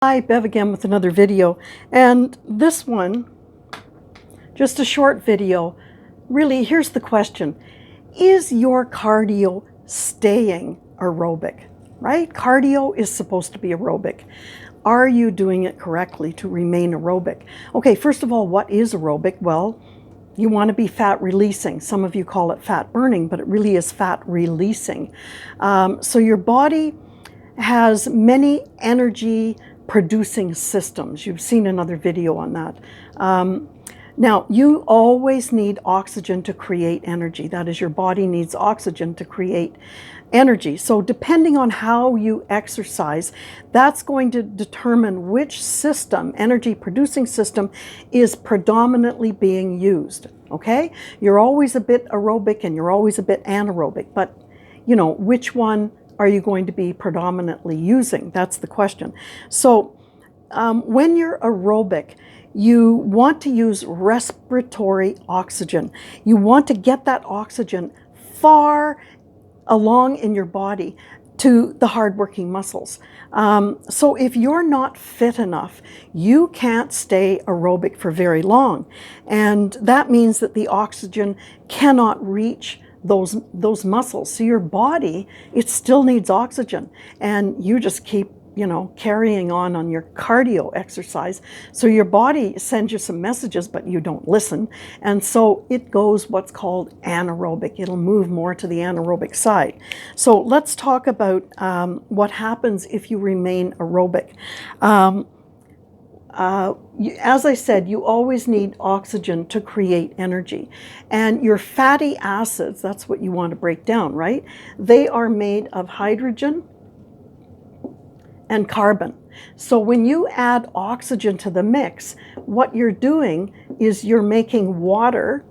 Hi, Bev again with another video, and this one, just a short video. Really, here's the question. Is your cardio staying aerobic, right? Cardio is supposed to be aerobic. Are you doing it correctly to remain aerobic? Okay, first of all, what is aerobic? Well, you want to be fat releasing. Some of you call it fat burning, but it really is fat releasing. So your body has many energy producing systems. You've seen another video on that. Now, you always need oxygen to create energy. That is, your body needs oxygen to create energy. So depending on how you exercise, that's going to determine which system, energy producing system, is predominantly being used. Okay? You're always a bit aerobic and you're always a bit anaerobic, but you know, which one are you going to be predominantly using? That's the question. So when you're aerobic, you want to use respiratory oxygen. You want to get that oxygen far along in your body to the hardworking muscles. So if you're not fit enough, you can't stay aerobic for very long. And that means that the oxygen cannot reach those muscles. So your body, it still needs oxygen, and you just keep, you know, carrying on your cardio exercise. So your body sends you some messages, but you don't listen. And so it goes what's called anaerobic. It'll move more to the anaerobic side. So let's talk about what happens if you remain aerobic. As I said, you always need oxygen to create energy. And your fatty acids, that's what you want to break down, right? They are made of hydrogen and carbon. So when you add oxygen to the mix, what you're doing is you're making water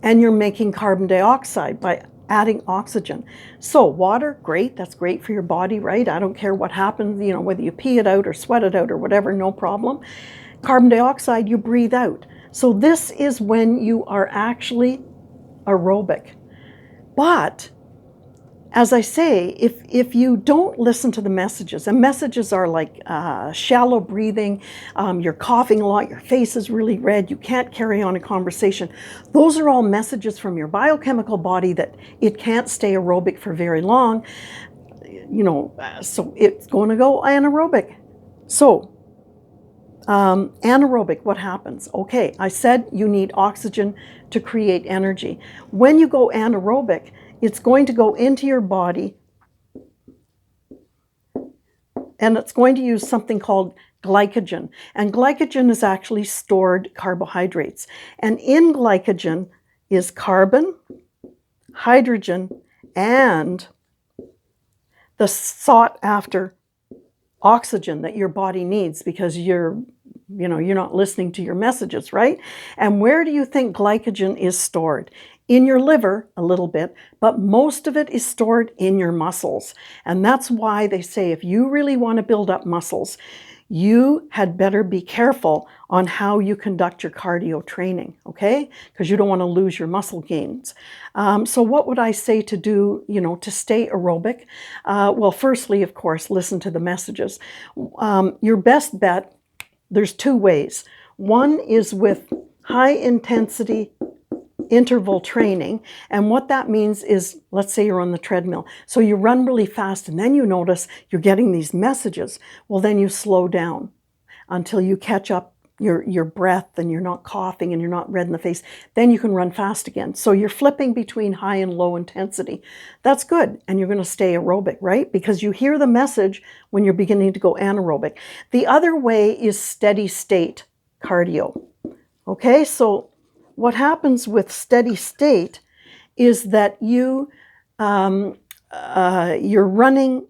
and you're making carbon dioxide by adding oxygen. So water, great, that's great for your body, right? I don't care what happens, you know, whether you pee it out or sweat it out or whatever, no problem. Carbon dioxide, you breathe out. So this is when you are actually aerobic. But as I say, if you don't listen to the messages, and messages are like shallow breathing, you're coughing a lot, your face is really red, you can't carry on a conversation. Those are all messages from your biochemical body that it can't stay aerobic for very long. You know, so it's going to go anaerobic. So anaerobic, what happens? Okay, I said you need oxygen to create energy. When you go anaerobic, it's going to go into your body and it's going to use something called glycogen. And glycogen is actually stored carbohydrates. And in glycogen is carbon, hydrogen, and the sought after oxygen that your body needs because you're not listening to your messages, right? And where do you think glycogen is stored? In your liver, a little bit, but most of it is stored in your muscles. And that's why they say if you really want to build up muscles, you had better be careful on how you conduct your cardio training, okay? Because you don't want to lose your muscle gains. So what would I say to do, you know, to stay aerobic? Well, firstly, of course, listen to the messages. Your best bet, there's two ways. One is with high intensity interval training. And what that means is, let's say you're on the treadmill. So you run really fast and then you notice you're getting these messages. Well, then you slow down until you catch up your breath and you're not coughing and you're not red in the face. Then you can run fast again. So you're flipping between high and low intensity. That's good. And you're going to stay aerobic, right? Because you hear the message when you're beginning to go anaerobic. The other way is steady state cardio. Okay, so what happens with steady state is that you're running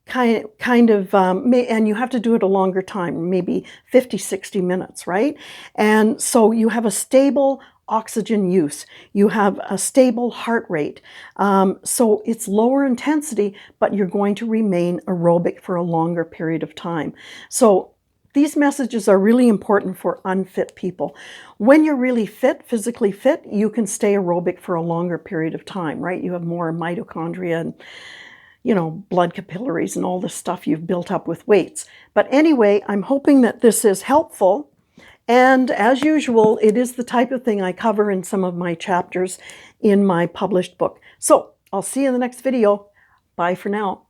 kind of, and you have to do it a longer time, maybe 50, 60 minutes, right? And so you have a stable oxygen use. You have a stable heart rate. So it's lower intensity, but you're going to remain aerobic for a longer period of time. So these messages are really important for unfit people. When you're really fit, physically fit, you can stay aerobic for a longer period of time, right? You have more mitochondria and you know, blood capillaries and all the stuff you've built up with weights. But anyway, I'm hoping that this is helpful. And as usual, it is the type of thing I cover in some of my chapters in my published book. So I'll see you in the next video. Bye for now.